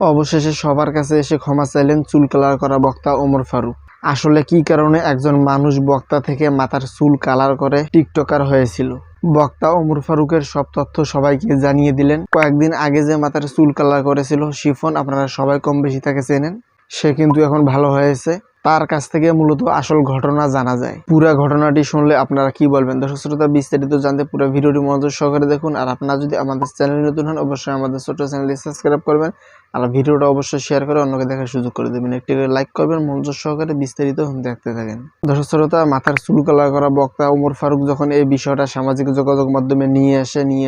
অবশেষে সবার কাছে এসে ক্ষমা চাইলেন চুল কালার করা বক্তা ওমর ফারুক। আসলে কি কারণে একজন মানুষ বক্তা থেকে মাথার চুল কালার করে টিকটকার হয়েছিল? বক্তা ওমর ফারুকের সব তথ্য সবাইকে জানিয়ে দিলেন। কয়েকদিন আগে যে মাথার চুল কালার করেছিল শিফন, আপনারা সবাই কম বেশি তাকে চেনেন। সে কিন্তু এখন ভালো হয়েছে। তার কাছ থেকে মূলত আসল ঘটনা জানা যায়। পুরো ঘটনাটি শুনলে আপনারা কি বলবেন? দর্শক শ্রোতা, বিস্তারিত জানতে পুরো ভিডিওটি মনোযোগ সহকারে দেখুন। আর আপনারা যদি আমাদের চ্যানেলে নতুন হন অবশ্যই আমাদের ছোট্ট চ্যানেলটি সাবস্ক্রাইব করবেন। আর ভিডিওটা অবশ্যই শেয়ার করে অন্যকে দেখার সুযোগ করে দেবেন। একটি করে লাইক করবেন, মনোযোগ সহকারে বিস্তারিত দেখতে থাকেন। দর্শক শ্রোতা, মাথার চুল কালার করা বক্তা ওমর ফারুক যখন এই বিষয়টা সামাজিক যোগাযোগ মাধ্যমে নিয়ে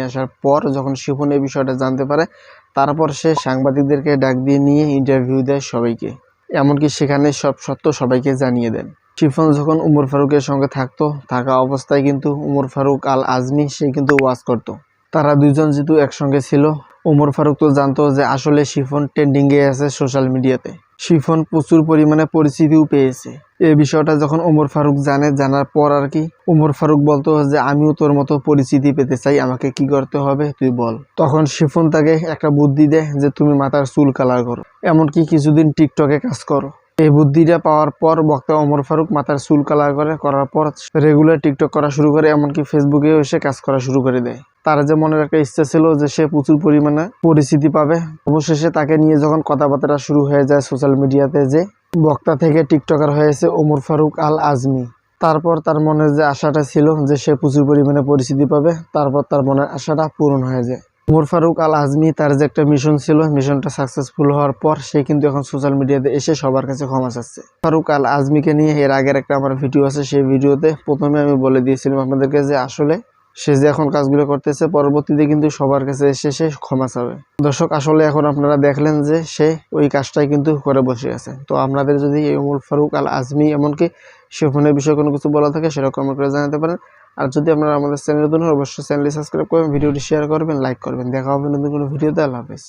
আসার পর যখন শিফন এই বিষয়টা জানতে পারে, তারপর সে সাংবাদিকদেরকে ডাক দিয়ে নিয়ে ইন্টারভিউ দেয় সবাইকে। এমনকি সেখানে সব সত্য সবাইকে জানিয়ে দেন। শিফন যখন ওমর ফারুকের সঙ্গে থাকা অবস্থায় কিন্তু ওমর ফারুক আল আজমি সে কিন্তু ওয়াজ করত। তারা দুইজন যেহেতু একসঙ্গে ছিল, ওমর ফারুক তো জানতো যে আসলে শিফন ট্রেন্ডিংয়ে আছে সোশ্যাল মিডিয়াতে। শিফন প্রচুর পরিমাণে পরিচিতিও পেয়েছে। এই বিষয়টা যখন ওমর ফারুক জানার পর আর কি ওমর ফারুক বলতো যে আমিও তোর মতো পরিচিতি পেতে চাই, আমাকে কি করতে হবে তুই বল। তখন শিফন তাকে একটা বুদ্ধি দেয় যে তুমি মাথার চুল কালার করো, এমনকি কিছুদিন টিকটকে কাজ করো। এই বুদ্ধিটা পাওয়ার পর বক্তা ওমর ফারুক মাথার চুল কালার করার পর রেগুলার টিকটক করা শুরু করে, এমনকি ফেসবুকেও এসে কাজ করা শুরু করে দেয়। তার যে মনের একটা ইচ্ছা ছিল যে সে প্রচুর পরিমাণে পরিচিতি পাবে। অবশেষে তাকে নিয়ে যখন কথাবার্তা শুরু হয়ে যায় সোশ্যাল মিডিয়াতে, যে বক্তা থেকে টিকটকার হয়েছে ওমর ফারুক আল আজমি, তারপর তার মনের যে আশাটা ছিল যে সে প্রচুর পরিমাণে পরিচিতি পাবে, তারপর তার মনের আশাটা পূরণ হয়ে যায়। ওমর ফারুক আল আজমি তার যে একটা মিশন ছিল, মিশনটা সাকসেসফুল হওয়ার পর সে কিন্তু এখন সোশ্যাল মিডিয়াতে এসে সবার কাছে ক্ষমা চাচ্ছে। ফারুক আল আজমিকে নিয়ে এর আগের একটা আমার ভিডিও আছে, সেই ভিডিওতে প্রথমে আমি বলে দিয়েছিলাম আপনাদেরকে যে আসলে সে যে এখন কাজগুলো করতেছে পরবর্তীতে কিন্তু সবার কাছে এসে সে ক্ষমা চাবে। দর্শক, আসলে এখন আপনারা দেখলেন যে সে ওই কাজটাই কিন্তু করে বসে আছে। তো আপনাদের যদি এই ওমর ফারুক আল আজমি এমনকি শিফনের বিষয়ে কোনো কিছু বলা থাকে সেটা কমেন্ট করে জানাতে পারেন। আর যদি আপনারা আমাদের চ্যানেলে নতুন হন অবশ্যই চ্যানেলটি সাবস্ক্রাইব করবেন, ভিডিওটি শেয়ার করবেন, লাইক করবেন। দেখা হবে নতুন কোনো ভিডিওতে। আল্লাহ হাফেজ।